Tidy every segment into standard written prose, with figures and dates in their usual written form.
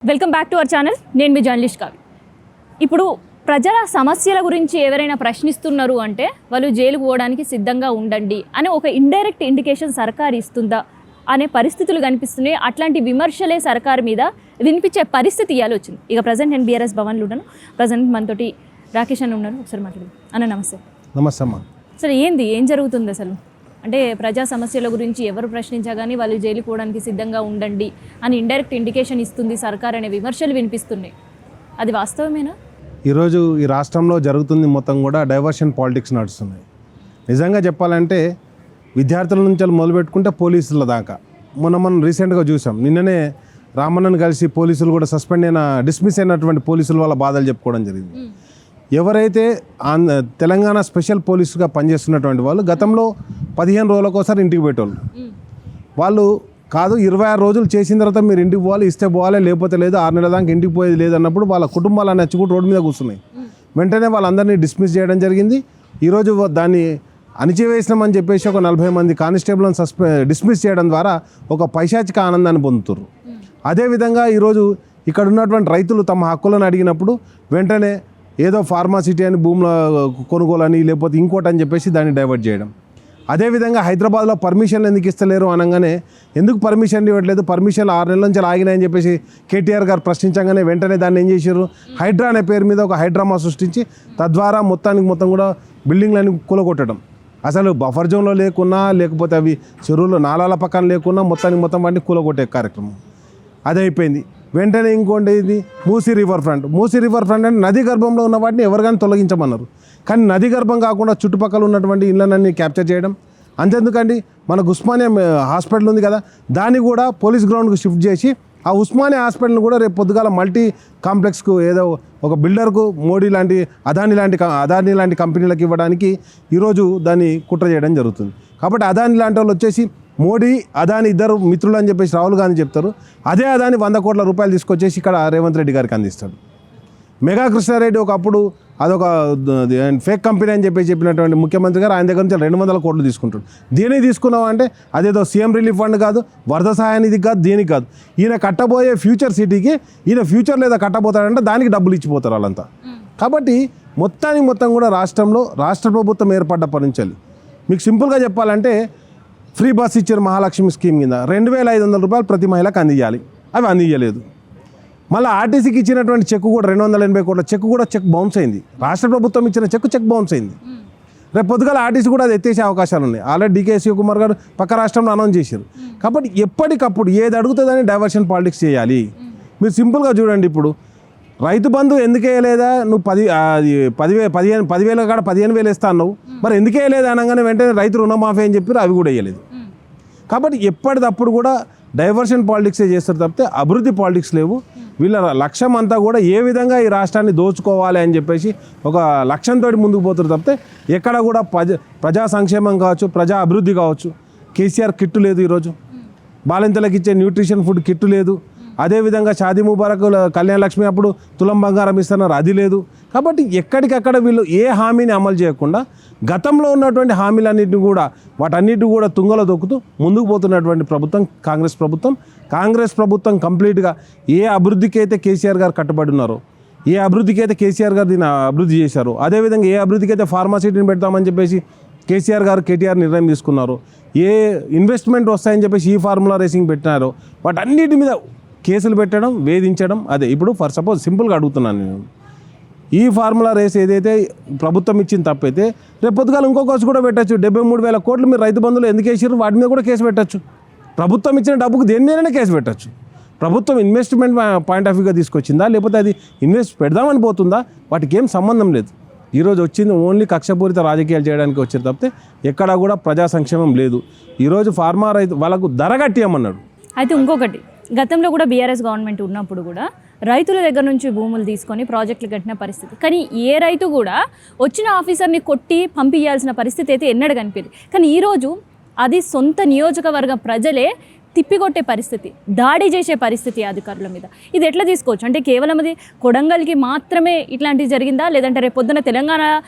Welcome back to our channel. నేను మీ journalist కావి. ఇప్పుడు ప్రజల సమస్యల గురించి ఎవరైనా ప్రశ్నిస్తున్నారు అంటే వాళ్ళు జైలుకు పోవడానికి సిద్ధంగా ఉండండి అని ఒక ఇండైరెక్ట్ ఇండికేషన్ సర్కార్ ఇస్తుందా అనే పరిస్థితులు కనిపిస్తున్నాయి. అట్లాంటి విమర్శలే సర్కార్ మీద వినిపించే పరిస్థితి ఇవ్వాలి వచ్చింది. ఇక ప్రజెంట్ నేను బీఆర్ఎస్ భవన్లో ఉన్నాను. ప్రజెంట్ మనతోటి రాకేష్ అన్న ఉన్నారు. ఒకసారి మాట్లాడదాం అన్న. నమస్తే. నమస్తే అమ్మా. అసలు ఏం జరుగుతుంది అసలు? అంటే ప్రజా సమస్యల గురించి ఎవరు ప్రశ్నించగానే వాళ్ళు జైలు పోవడానికి సిద్ధంగా ఉండండి అని ఇండైరెక్ట్ ఇండికేషన్ ఇస్తుంది సర్కార్ అనే విమర్శలు వినిపిస్తున్నాయి. అది వాస్తవమేనా? ఈరోజు ఈ రాష్ట్రంలో జరుగుతుంది మొత్తం కూడా డైవర్షన్ పాలిటిక్స్ నడుస్తున్నాయి. నిజంగా చెప్పాలంటే విద్యార్థుల నుంచి మొదలుపెట్టుకుంటే పోలీసుల దాకా మనం రీసెంట్గా చూసాం. నిన్ననే రామన్నను కలిసి పోలీసులు కూడా డిస్మిస్ అయినటువంటి పోలీసుల వాళ్ళ బాధలు చెప్పుకోవడం జరిగింది. ఎవరైతే తెలంగాణ స్పెషల్ పోలీసుగా పనిచేస్తున్నటువంటి వాళ్ళు గతంలో 15 రోజులకోసారి ఇంటికి పెట్టేవాళ్ళు. వాళ్ళు కాదు 26 రోజులు చేసిన తర్వాత మీరు ఇంటికి పోవాలి, ఇస్తే పోవాలి, లేకపోతే లేదు, 6 నెలల దాకా ఇంటికి పోయేది లేదన్నప్పుడు వాళ్ళ కుటుంబాలు నచ్చి కూడా రోడ్డు మీద కూర్చున్నాయి. వెంటనే వాళ్ళందరినీ డిస్మిస్ చేయడం జరిగింది. ఈరోజు దాన్ని అణిచివేసినామని చెప్పేసి ఒక 40 మంది కానిస్టేబుల్ని డిస్మిస్ చేయడం ద్వారా ఒక పైశాచిక ఆనందాన్ని పొందుతారు. అదేవిధంగా ఈరోజు ఇక్కడ ఉన్నటువంటి రైతులు తమ హక్కులను అడిగినప్పుడు వెంటనే ఏదో ఫార్మాసిటీ అని భూముల కొనుగోలని లేకపోతే ఇంకోటి అని చెప్పేసి దాన్ని డైవర్ట్ చేయడం. అదేవిధంగా హైదరాబాద్లో పర్మిషన్లు ఎందుకు ఇస్తలేరు అనగానే ఎందుకు పర్మిషన్ ఇవ్వట్లేదు, పర్మిషన్లు 6 నెలల నుంచి ఆగినాయని చెప్పేసి కేటీఆర్ గారు ప్రశ్నించగానే వెంటనే దాన్ని ఏం చేశారు, హైడ్రా అనే పేరు మీద ఒక హైడ్రామా సృష్టించి తద్వారా మొత్తం కూడా బిల్డింగ్లన్నీ కూలగొట్టడం. అసలు బఫర్ జోన్లో లేకున్నా లేకపోతే అవి చెరువులు నాలాల పక్కన లేకున్నా మొత్తం వాటిని కూలగొట్టే కార్యక్రమం అదే అయిపోయింది. వెంటనే ఇంకోటి ఇది మూసీ రివర్ ఫ్రంట్ అంటే నది గర్భంలో ఉన్న వాటిని ఎవరికైనా తొలగించమన్నారు. కానీ నది గర్భం కాకుండా చుట్టుపక్కల ఉన్నటువంటి ఇళ్ళనన్నీ క్యాప్చర్ చేయడం. అంతెందుకండి, మనకు ఉస్మానియా హాస్పిటల్ ఉంది కదా, దాన్ని కూడా పోలీస్ గ్రౌండ్కి షిఫ్ట్ చేసి ఆ ఉస్మానియా హాస్పిటల్ని కూడా రేపు పొద్దుగాల మల్టీ కాంప్లెక్స్కు ఏదో ఒక బిల్డర్కు మోడీ లాంటి అదానీ లాంటి కంపెనీలకు ఇవ్వడానికి ఈరోజు దాన్ని కుట్ర చేయడం జరుగుతుంది. కాబట్టి అదానీ లాంటి వాళ్ళు వచ్చేసి మోడీ అదాని ఇద్దరు మిత్రులు అని చెప్పేసి రాహుల్ గాంధీ చెప్తారు. అదే అదాని 100 కోట్ల రూపాయలు తీసుకొచ్చేసి ఇక్కడ రేవంత్ రెడ్డి గారికి అందిస్తాడు. మెగా కృష్ణారెడ్డి ఒకప్పుడు అదొక ఫేక్ కంపెనీ అని చెప్పినటువంటి ముఖ్యమంత్రి గారు ఆయన దగ్గర నుంచి 200 కోట్లు తీసుకుంటాడు. దేనికి తీసుకున్నావు అంటే అదేదో సీఎం రిలీఫ్ ఫండ్ కాదు, వరద సహాయానికి కాదు, దేనికి కాదు. ఈయన కట్టబోయే ఫ్యూచర్ సిటీకి ఈయన ఫ్యూచర్లో ఏదో కట్టబోతాడంటే దానికి డబ్బులు ఇచ్చిపోతారు వాళ్ళంతా. కాబట్టి మొత్తం కూడా రాష్ట్ర ప్రభుత్వం ఏర్పడ్డప్పటి నుంచి మీకు సింపుల్గా చెప్పాలంటే ఫ్రీ బస్ ఇచ్చారు మహాలక్ష్మి స్కీమ్ కింద 2500 రూపాయలు ప్రతి మహిళకు అందించాలి. అవి అందించలేదు. మళ్ళీ ఆర్టీసీకి ఇచ్చినటువంటి చెక్ కూడా 280 కోట్ల చెక్ బౌన్స్ అయింది. రాష్ట్ర ప్రభుత్వం ఇచ్చిన చెక్ బౌన్స్ అయింది. రేపు పొద్దుగాల ఆర్టీసీ కూడా అది ఎత్తేసే అవకాశాలు ఉన్నాయి. ఆల్రెడీ డీకే శివకుమార్ గారు పక్క రాష్ట్రంలో అనౌన్స్ చేశారు. కాబట్టి ఎప్పటికప్పుడు ఏది అడుగుతుందని డైవర్షన్ పాలిటిక్స్ చేయాలి. మీరు సింపుల్గా చూడండి, ఇప్పుడు రైతు బంధు ఎందుకు వేయలేదా, నువ్వు 10,000 కాడ 15,000 ఇస్తా అన్నావు, మరి ఎందుకు వేయలేదు అనగానే వెంటనే రైతు రుణమాఫీ అని చెప్పారు, అవి కూడా వేయలేదు. కాబట్టి ఎప్పటికప్పుడు కూడా డైవర్షన్ పాలిటిక్సే చేస్తారు తప్పితే అభివృద్ధి పాలిటిక్స్ లేవు. వీళ్ళ లక్ష్యం అంతా కూడా ఏ విధంగా ఈ రాష్ట్రాన్ని దోచుకోవాలి అని చెప్పేసి ఒక లక్ష్యంతో ముందుకు పోతారు తప్పితే ఎక్కడ కూడా ప్రజా సంక్షేమం కావచ్చు, ప్రజా అభివృద్ధి కావచ్చు. కేసీఆర్ కిట్టు లేదు, ఈరోజు బాలింతలకు ఇచ్చే న్యూట్రిషన్ ఫుడ్ కిట్టు లేదు. అదేవిధంగా షాదీ ముబారక్ కళ్యాణ లక్ష్మి అప్పుడు తులం బంగారం ఇస్తున్నారు, అది లేదు. కాబట్టి ఎక్కడికక్కడ వీళ్ళు ఏ హామీని అమలు చేయకుండా గతంలో ఉన్నటువంటి హామీలన్నింటినీ కూడా వాటన్నిటిని కూడా తుంగలో దొక్కుతూ ముందుకు పోతున్నటువంటి ప్రభుత్వం కాంగ్రెస్ ప్రభుత్వం కంప్లీట్గా ఏ అభివృద్ధికి అయితే కేసీఆర్ గారు కట్టుబడి ఉన్నారో, ఏ అభివృద్ధికి అయితే కేసీఆర్ గారు దీన్ని అభివృద్ధి చేశారు, అదేవిధంగా ఏ అభివృద్ధికి అయితే ఫార్మాసిటీని పెడతామని చెప్పేసి కేటీఆర్ నిర్ణయం తీసుకున్నారు, ఏ ఇన్వెస్ట్మెంట్ వస్తాయని చెప్పేసి ఈ ఫార్ములా రేసింగ్ పెట్టినారో వాటన్నిటి మీద కేసులు పెట్టడం, వేధించడం. అదే ఇప్పుడు ఫర్ సపోజ్ సింపుల్గా అడుగుతున్నాను నేను, ఈ ఫార్ములా రేస్ ఏదైతే ప్రభుత్వం ఇచ్చిన తప్పైతే రేపు పొద్దుగాల ఇంకో కేసు కూడా పెట్టచ్చు. 73,000 కోట్లు మీరు రైతు బంధువులు ఎందుకు వేసారు, వాటి మీద కూడా కేసు పెట్టచ్చు. ప్రభుత్వం ఇచ్చిన డబ్బుకు దేని మీదనే కేసు పెట్టచ్చు. ప్రభుత్వం ఇన్వెస్ట్మెంట్ పాయింట్ ఆఫ్ వ్యూగా తీసుకొచ్చిందా, లేకపోతే అది ఇన్వెస్ట్ పెడదామని పోతుందా, వాటికి ఏం సంబంధం లేదు. ఈరోజు వచ్చింది ఓన్లీ కక్షపూరిత రాజకీయాలు చేయడానికి వచ్చారు తప్పితే ఎక్కడా కూడా ప్రజా సంక్షేమం లేదు. ఈరోజు ఫార్మా రైతు వాళ్ళకు ధర కట్టియమన్నాడు. అయితే ఇంకొకటి, గతంలో కూడా బీఆర్ఎస్ గవర్నమెంట్ ఉన్నప్పుడు కూడా రైతుల దగ్గర నుంచి భూములు తీసుకొని ప్రాజెక్టులు కట్టిన పరిస్థితి. కానీ ఏ రైతు కూడా వచ్చిన ఆఫీసర్ని కొట్టి పంపించాల్సిన పరిస్థితి అయితే ఎన్నడూ కనిపించింది. కానీ ఈరోజు అది సొంత నియోజకవర్గ ప్రజలే తిప్పికొట్టే పరిస్థితి, దాడి చేసే పరిస్థితి అధికారుల మీద. ఇది ఎట్లా తీసుకోవచ్చు? అంటే కేవలం అది కొడంగల్కి మాత్రమే ఇట్లాంటివి జరిగిందా, లేదంటే రేపు పొద్దున తెలంగాణ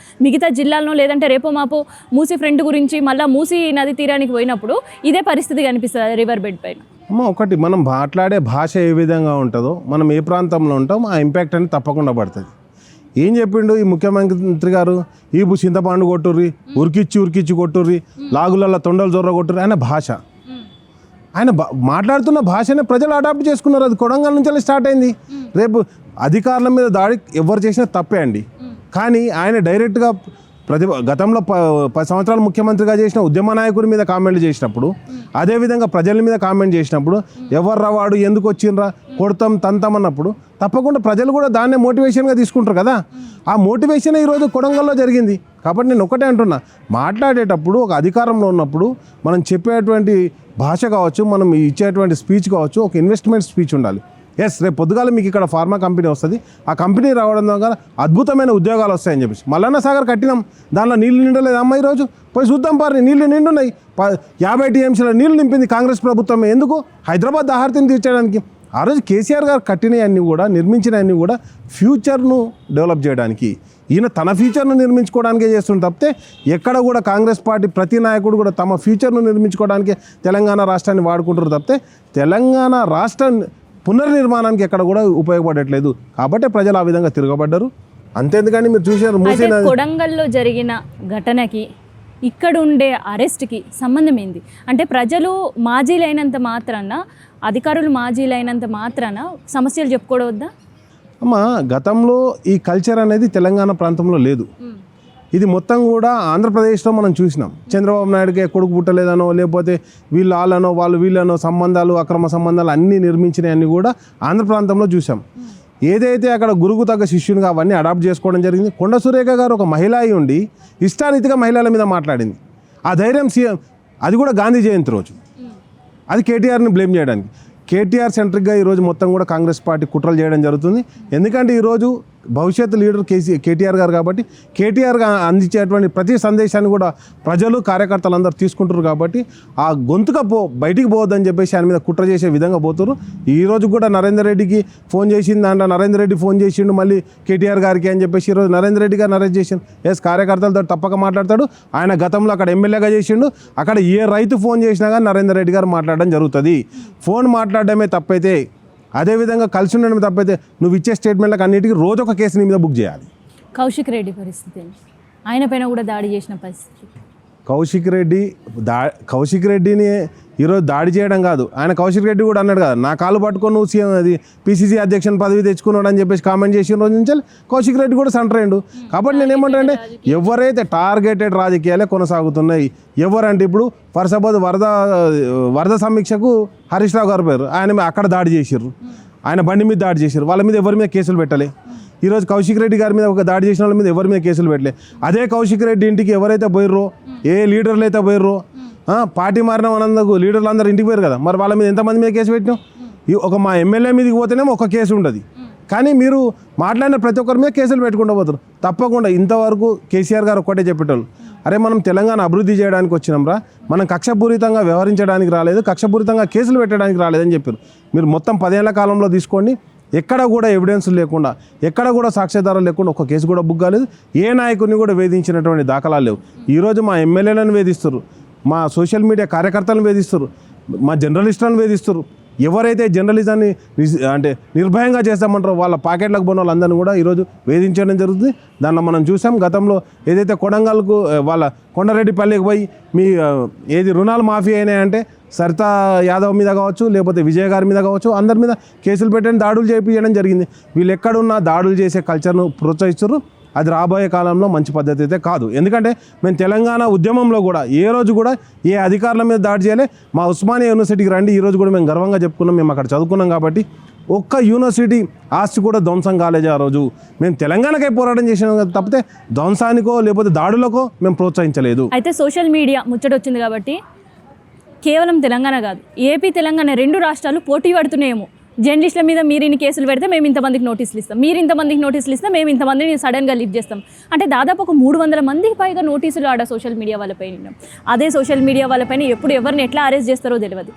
మిగతా జిల్లాల్లో, లేదంటే రేపో మాపో మూసీ ఫ్రంట్ గురించి మళ్ళీ మూసీ నది తీరానికి పోయినప్పుడు ఇదే పరిస్థితి కనిపిస్తుంది రివర్ బెడ్ పైన? అమ్మ ఒకటి మనం మాట్లాడే భాష ఏ విధంగా ఉంటుందో మనం ఏ ప్రాంతంలో ఉంటామో ఆ ఇంపాక్ట్ అనేది తప్పకుండా పడుతుంది. ఏం చెప్పిండు ఈ ముఖ్యమంత్రి గారు, ఈ చింతపండు కొట్టుర్రి, ఉరికిచ్చి కొట్టుర్రి, లాగులల్లో తొండలు జొర్ర కొట్టుర్రి ఆయన భాష. ఆయన మాట్లాడుతున్న భాషనే ప్రజలు అడాప్ట్ చేసుకున్నారు. అది కొడంగల్ నుంచి స్టార్ట్ అయింది. రేపు అధికారుల మీద దాడి ఎవరు చేసినా తప్పే అండి. కానీ ఆయన డైరెక్ట్గా గతంలో 10 సంవత్సరాలు ముఖ్యమంత్రిగా చేసిన ఉద్యమ నాయకుడి మీద కామెంట్లు చేసినప్పుడు, అదేవిధంగా ప్రజల మీద కామెంట్ చేసినప్పుడు, ఎవర్రా వాడు, ఎందుకు వచ్చిండ్రా, కొడతాం తంతాం అన్నప్పుడు తప్పకుండా ప్రజలు కూడా దాన్నే మోటివేషన్గా తీసుకుంటారు కదా. ఆ మోటివేషన్ ఈరోజు కొడంగల్లో జరిగింది. కాబట్టి నేను ఒకటే అంటున్నా, మాట్లాడేటప్పుడు ఒక అధికారంలో ఉన్నప్పుడు మనం చెప్పేటువంటి భాష కావచ్చు, మనం ఇచ్చేటువంటి స్పీచ్ కావచ్చు, ఒక ఇన్వెస్ట్మెంట్ స్పీచ్ ఉండాలి. ఎస్, రేపు పొద్దుగాల మీకు ఇక్కడ ఫార్మా కంపెనీ వస్తుంది. ఆ కంపెనీ రావడం ద్వారా అద్భుతమైన ఉద్యోగాలు వస్తాయని చెప్పేసి మల్లన్న సాగర్ కట్టినాం, దానిలో నీళ్ళు నిండలేదు అమ్మ. ఈరోజు పోయి చూద్దాం పారి, నీళ్ళు నిండున్నాయి. 50 TMCల నీళ్ళు నింపింది కాంగ్రెస్ ప్రభుత్వం. ఎందుకు? హైదరాబాద్ దాహార్తిని తీర్చడానికి. ఆ రోజు కేసీఆర్ గారు కట్టినవన్నీ కూడా, నిర్మించినవన్నీ కూడా ఫ్యూచర్ను డెవలప్ చేయడానికి, ఈయన తన ఫ్యూచర్ను నిర్మించుకోవడానికే చేస్తుంది తప్పితే ఎక్కడ కూడా కాంగ్రెస్ పార్టీ ప్రతి నాయకుడు కూడా తమ ఫ్యూచర్ను నిర్మించుకోవడానికి తెలంగాణ రాష్ట్రాన్ని వాడుకుంటారు తప్పితే తెలంగాణ రాష్ట్ర పునర్నిర్మాణానికి ఎక్కడ కూడా ఉపయోగపడట్లేదు. కాబట్టి ప్రజలు ఆ విధంగా తిరగబడ్డారు. అంతేందుకని మీరు చూసారు కొడంగల్లో జరిగిన ఘటనకి ఇక్కడ ఉండే అరెస్ట్కి సంబంధం ఏంది? అంటే ప్రజలు మాజీలైనంత మాత్రాన, అధికారులు మాజీలైనంత మాత్రాన సమస్యలు చెప్పుకోవద్దా? అమ్మ, గతంలో ఈ కల్చర్ అనేది తెలంగాణ ప్రాంతంలో లేదు. ఇది మొత్తం కూడా ఆంధ్రప్రదేశ్లో మనం చూసినాం. చంద్రబాబు నాయుడుకి కొడుకు పుట్టలేదనో, లేకపోతే వీళ్ళు వాళ్ళనో వాళ్ళు వీళ్ళనో సంబంధాలు, అక్రమ సంబంధాలు అన్నీ నిర్మించినవన్నీ కూడా ఆంధ్ర ప్రాంతంలో చూసాం. ఏదైతే అక్కడ గురుకు తగ్గ శిష్యునిగా అవన్నీ అడాప్ట్ చేసుకోవడం జరిగింది. కొండ సురేఖ గారు ఒక మహిళ అయి ఉండి ఇష్టారీతిగా మహిళల మీద మాట్లాడింది. ఆ ధైర్యం సీఎం, అది కూడా గాంధీ జయంతి రోజు, అది కేటీఆర్ని బ్లేమ్ చేయడానికి. కేటీఆర్ సెంట్రిక్గా ఈరోజు మొత్తం కూడా కాంగ్రెస్ పార్టీ కుట్రలు చేయడం జరుగుతుంది. ఎందుకంటే ఈరోజు భవిష్యత్తు లీడర్ కేటీఆర్ గారు కాబట్టి కేటీఆర్ అందించేటువంటి ప్రతి సందేశాన్ని కూడా ప్రజలు, కార్యకర్తలు అందరూ తీసుకుంటారు. కాబట్టి ఆ గొంతుక బయటికి పోవద్దని చెప్పేసి ఆయన మీద కుట్ర చేసే విధంగా పోతారు. ఈరోజు కూడా నరేందర్ రెడ్డికి ఫోన్ చేసింది అంట, నరేందర్ రెడ్డి ఫోన్ చేసిండు మళ్ళీ కేటీఆర్ గారికి అని చెప్పేసి ఈరోజు నరేందర్ రెడ్డి గారు అరెస్ట్ చేసిండు. ఎస్, కార్యకర్తలతో తప్పక మాట్లాడతాడు. ఆయన గతంలో అక్కడ ఎమ్మెల్యేగా చేసిండు. అక్కడ ఏ రైతు ఫోన్ చేసినా కానీ నరేందర్ రెడ్డి గారు మాట్లాడడం జరుగుతుంది. ఫోన్ మాట్లాడడమే తప్పైతే, అదేవిధంగా కలిసి ఉండడం తప్పైతే నువ్వు ఇచ్చే స్టేట్మెంట్లకు అన్నిటికీ రోజు ఒక కేసు నీ మీద బుక్ చేయాలి. కౌశిక్ రెడ్డి పరిస్థితి, ఆయన పైన కూడా దాడి చేసిన పరిస్థితి. కౌశిక్ రెడ్డిని ఈరోజు దాడి చేయడం కాదు, ఆయన కౌశిక్ రెడ్డి కూడా అన్నాడు కదా, నా కాలు పట్టుకొని నువ్వు సీఎం అది PCC అధ్యక్షుని పదవి తెచ్చుకున్నాడు అని చెప్పేసి కామెంట్ చేసిన రోజు నుంచి కౌశిక్ రెడ్డి కూడా సెంటర్ అయ్యిండు. కాబట్టి నేను ఏమంటానంటే, ఎవరైతే టార్గెటెడ్ రాజకీయాలే కొనసాగుతున్నాయి, ఎవరంటే ఇప్పుడు ఫర్సాబాద్ వరద సమీక్షకు హరీష్ రావు గారు పేరు, ఆయన అక్కడ దాడి చేసిర్రు, ఆయన బండి మీద దాడి చేశారు, వాళ్ళ మీద ఎవరి మీద కేసులు పెట్టలే. ఈరోజు కౌశిక్ రెడ్డి గారి మీద ఒక దాడి చేసిన వాళ్ళ మీద ఎవరి మీద కేసులు పెట్టలే. అదే కౌశిక్ రెడ్డి ఇంటికి ఎవరైతే పోయిర్రో, ఏ లీడర్లు అయితే పోయిర్రో, పార్టీ మారిన అన్నందుకు లీడర్లు అందరూ ఇంటికి పోయారు కదా, మరి వాళ్ళ మీద ఎంతమంది మీద కేసు పెట్టినాం? ఒక మా ఎమ్మెల్యే మీదకి పోతేనేమో ఒక కేసు ఉండదు. కానీ మీరు మాట్లాడిన ప్రతి ఒక్కరి మీద కేసులు పెట్టుకుంటూ పోతారు. తప్పకుండా ఇంతవరకు కేసీఆర్ గారు ఒక్కటే చెప్పేటోళ్ళు, అరే మనం తెలంగాణ అభివృద్ధి చేయడానికి వచ్చినాంరా, మనం కక్షపూరితంగా వ్యవహరించడానికి రాలేదు, కక్షపూరితంగా కేసులు పెట్టడానికి రాలేదని చెప్పారు. మీరు మొత్తం 10 ఏళ్ల కాలంలో తీసుకోండి, ఎక్కడ కూడా ఎవిడెన్స్ లేకుండా, ఎక్కడ కూడా సాక్ష్యాధారాలు లేకుండా ఒక కేసు కూడా బుక్ కాలేదు. ఏ నాయకుడిని కూడా వేధించినటువంటి దాఖలాలు లేవు. ఈరోజు మా ఎమ్మెల్యేలను వేధిస్తారు, మా సోషల్ మీడియా కార్యకర్తలను వేధిస్తారు, మా జర్నలిస్టులను వేధిస్తారు. ఎవరైతే జర్నలిజాన్ని అంటే నిర్భయంగా చేస్తామంటారో వాళ్ళ పాకెట్లకు పోయిన వాళ్ళందరినీ కూడా ఈరోజు వేధించడం జరుగుతుంది. దానిలో మనం చూసాం. గతంలో ఏదైతే కొడంగల్కు వాళ్ళ కొండారెడ్డిపల్లికి పోయి మీ ఏది రుణాలు మాఫీ అయినాయంటే సరితా యాదవ్ మీద కావచ్చు, లేకపోతే విజయ్ గారి మీద కావచ్చు, అందరి మీద కేసులు పెట్టని దాడులు చేయించడం జరిగింది. వీళ్ళు ఎక్కడున్నా దాడులు చేసే కల్చర్ను ప్రోత్సహిస్తారు. అది రాబోయే కాలంలో మంచి పద్ధతి అయితే కాదు. ఎందుకంటే మేము తెలంగాణ ఉద్యమంలో కూడా ఏ రోజు కూడా ఏ అధికారుల మీద దాడి చేయలే. మా ఉస్మానియా యూనివర్సిటీకి రండి, ఈరోజు కూడా మేము గర్వంగా చెప్పుకున్నాం, మేము అక్కడ చదువుకున్నాం. కాబట్టి ఒక్క యూనివర్సిటీ ఆస్తి కూడా ధ్వంసం కాలేదు. ఆ రోజు మేము తెలంగాణకై పోరాటం చేసినాం కదా, తప్పితే ధ్వంసానికో లేకపోతే దాడులకో మేము ప్రోత్సహించలేదు. అయితే సోషల్ మీడియా ముచ్చట వచ్చింది కాబట్టి కేవలం తెలంగాణ కాదు, ఏపీ తెలంగాణ 2 రాష్ట్రాలు పోటీ పడుతున్నాయేమో. జర్నలిస్టుల మీద మీరు ఇన్ని కేసులు పెడితే మేము ఇంతమందికి నోటీసులు ఇస్తాం, మీరు ఇంతమందికి నోటీసులు ఇస్తే మేము ఇంతమందిని సడన్గా లిఫ్ట్ చేస్తాం అంటే దాదాపు ఒక 300 మందికి పైగా నోటీసులు ఆడ సోషల్ మీడియా వాళ్ళపైన. అదే సోషల్ మీడియా వాళ్ళపైన ఎప్పుడు ఎవరిని ఎట్లా అరెస్ట్ చేస్తారో తెలియదు.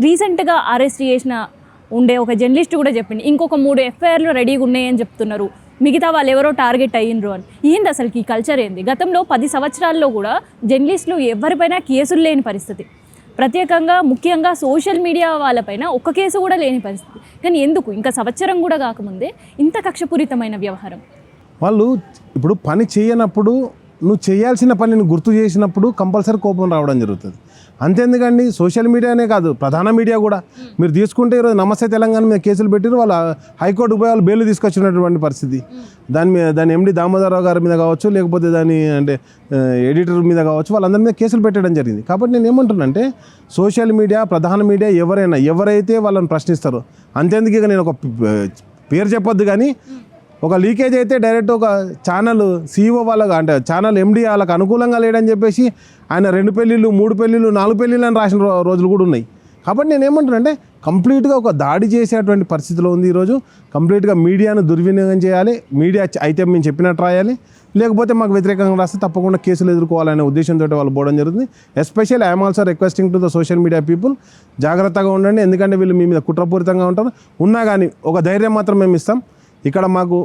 రీసెంట్గా అరెస్ట్ చేసిన ఉండే ఒక జర్నలిస్ట్ కూడా చెప్పింది, ఇంకొక 3 FIRలు రెడీగా ఉన్నాయని చెప్తున్నారు, మిగతా వాళ్ళు ఎవరో టార్గెట్ అయ్యిండ్రు అని. ఏంది అసలు ఈ కల్చర్ ఏంది? గతంలో 10 సంవత్సరాల్లో కూడా జర్నలిస్టులు ఎవరిపైనా కేసులు లేని పరిస్థితి. ప్రత్యేకంగా ముఖ్యంగా సోషల్ మీడియా వాళ్ళపైన ఒక్క కేసు కూడా లేని పరిస్థితి. కానీ ఎందుకు ఇంకా సంవత్సరం కూడా కాకముందే ఇంత కక్షపూరితమైన వ్యవహారం? వాళ్ళు ఇప్పుడు పని చేయనప్పుడు నువ్వు చేయాల్సిన పనిని గుర్తు చేసినప్పుడు కంపల్సరీ కోపం రావడం జరుగుతుంది. అంతేందుకండి, సోషల్ మీడియానే కాదు, ప్రధాన మీడియా కూడా మీరు తీసుకుంటే ఈరోజు నమస్తే తెలంగాణ మీద కేసులు పెట్టారు. వాళ్ళ హైకోర్టుకు పోయి వాళ్ళు బెయిల్ తీసుకొచ్చినటువంటి పరిస్థితి. దాని ఎండి దామోదరరావు గారి మీద కావచ్చు, లేకపోతే దాని ఎడిటర్ మీద కావచ్చు, వాళ్ళందరి మీద కేసులు పెట్టడం జరిగింది. కాబట్టి నేను ఏమంటున్నానంటే సోషల్ మీడియా, ప్రధాన మీడియా ఎవరైతే వాళ్ళని ప్రశ్నిస్తారో, అంతేందుకు ఇక నేను ఒక పేరు చెప్పొద్దు కానీ ఒక లీకేజ్ అయితే డైరెక్ట్ ఒక ఛానల్ సీఈఓ వాళ్ళకి అంటే ఛానల్ ఎండి వాళ్ళకి అనుకూలంగా లేడని చెప్పేసి ఆయన 2 పెళ్ళిళ్ళు 3 పెళ్ళిళ్ళు 4 పెళ్ళిళ్ళు అని రాసిన రోజులు కూడా ఉన్నాయి. కాబట్టి నేను ఏమంటున్నానంటే కంప్లీట్గా ఒక దాడి చేసేటువంటి పరిస్థితిలో ఉంది ఈరోజు. కంప్లీట్గా మీడియాను దుర్వినియోగం చేయాలి. మీడియా అయితే మేము చెప్పినట్టు రాయాలి, లేకపోతే మాకు వ్యతిరేకంగా రాస్తే తప్పకుండా కేసులు ఎదుర్కోవాలనే ఉద్దేశంతో వాళ్ళు పోవడం జరుగుతుంది. Especially I'm also requesting to the social media people, జాగ్రత్తగా ఉండండి. ఎందుకంటే వీళ్ళు మీ మీద కుట్రపూరితంగా ఉంటారు. ఉన్నా కానీ ఒక ధైర్యం మాత్రం మేము ఇస్తాం. ఇక్కడ మాకు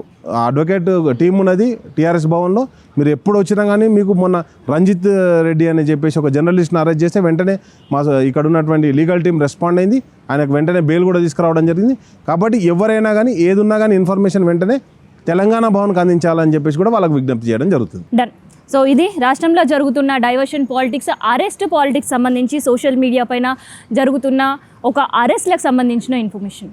అడ్వకేట్ టీం ఉన్నది టీఆర్ఎస్ భవన్లో. మీరు ఎప్పుడు వచ్చినా కానీ మీకు మొన్న రంజిత్ రెడ్డి అని చెప్పేసి ఒక జర్నలిస్ట్ని అరెస్ట్ చేస్తే వెంటనే మా ఇక్కడ ఉన్నటువంటి లీగల్ టీం రెస్పాండ్ అయింది. ఆయనకు వెంటనే బెయిల్ కూడా తీసుకురావడం జరిగింది. కాబట్టి ఎవరైనా కానీ ఏది ఉన్నా కానీ ఇన్ఫర్మేషన్ వెంటనే తెలంగాణ భవన్కి అందించాలని చెప్పేసి కూడా వాళ్ళకి విజ్ఞప్తి చేయడం జరుగుతుంది. డన్. సో ఇది రాష్ట్రంలో జరుగుతున్న డైవర్షన్ పాలిటిక్స్, అరెస్ట్ పాలిటిక్స్ సంబంధించి సోషల్ మీడియా పైన జరుగుతున్న ఒక అరెస్ట్లకు సంబంధించిన ఇన్ఫర్మేషన్.